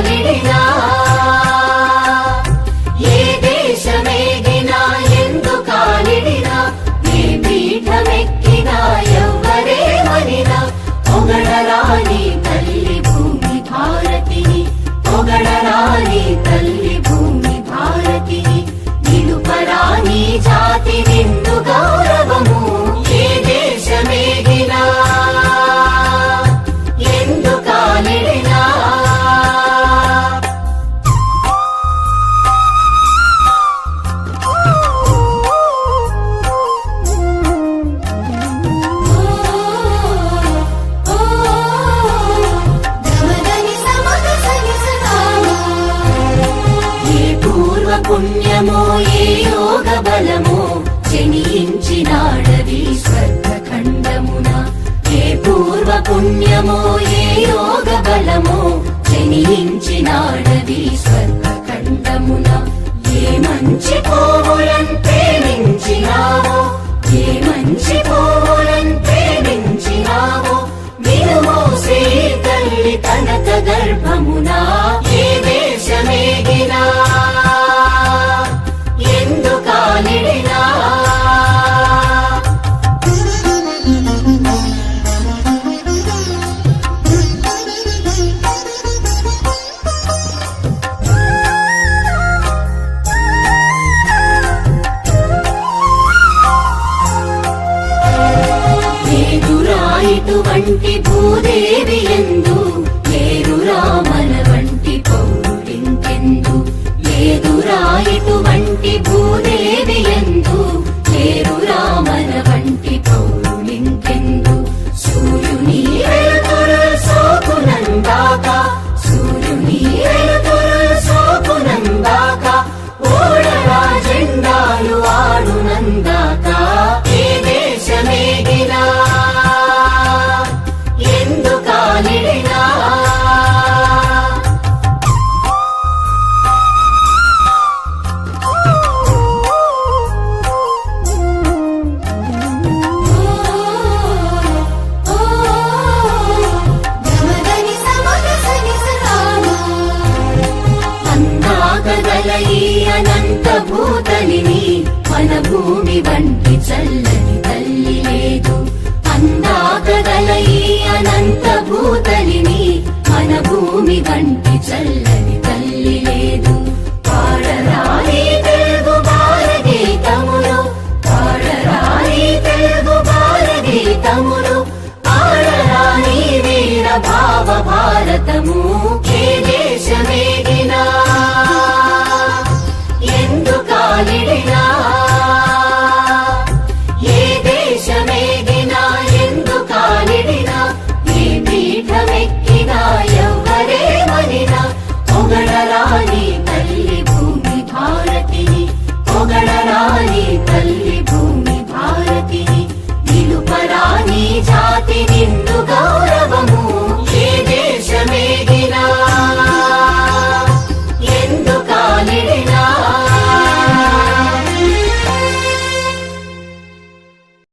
కాలిడినా ఏ దేశమేగినా ఎందు కాలిడినా ఏ పీఠమెక్కినా ఎవ్వరేమనినా పొగడరాని తల్లి భూమి భారతిని పొగడరాని తల్లి భూమి భారతిని నిలుపరాని జాతి నిండు గౌరవము ఏ దేశమేగినా ఎందు కాలిడినా పుణ్యమో ఏ యోగ బలమో జనించినాడది స్వర్గఖండమున ఏ పూర్వ పుణ్యమో ఏ యోగ బలమో జనించినాడది స్వర్గఖండమున ఏ మంచి పోవులను ప్రేమించినావో ఏ మంచి పోవులను ప్రేమించినావో వినుమోసే తల్లి తనక గర్భమున ఏ దేశమేగినా ఎందు కాలిడినా లేదురా ఇటువంటి భూదేవి ఎందు లేరురా మన వంటి పౌరుడింకెందు లేదురా ఇటువంటి భూదేవి ఎందు లేరురా మన వంటి పౌరులింకెందు సూర్యుని వెలుతురు సోకునందాక సూర్యుని వెలుతురు సోకునందాక ఓడరా జెండాలు ఆడునందాక ఏ దేశమేగినా ఎందు కాలిడినా అనంత భూతలిని మన భూమి వంటి చల్లని తల్లి లేదు అందాకగల ఈ అనంత భూతలిని మన భూమి వంటి చల్లని తల్లి లేదు పాడరాని తెలుగు బాలగీతములు పాడరాని తెలుగు బాలగీతములు ఆడరాని వీర భావ భారతము ఏ దేశమే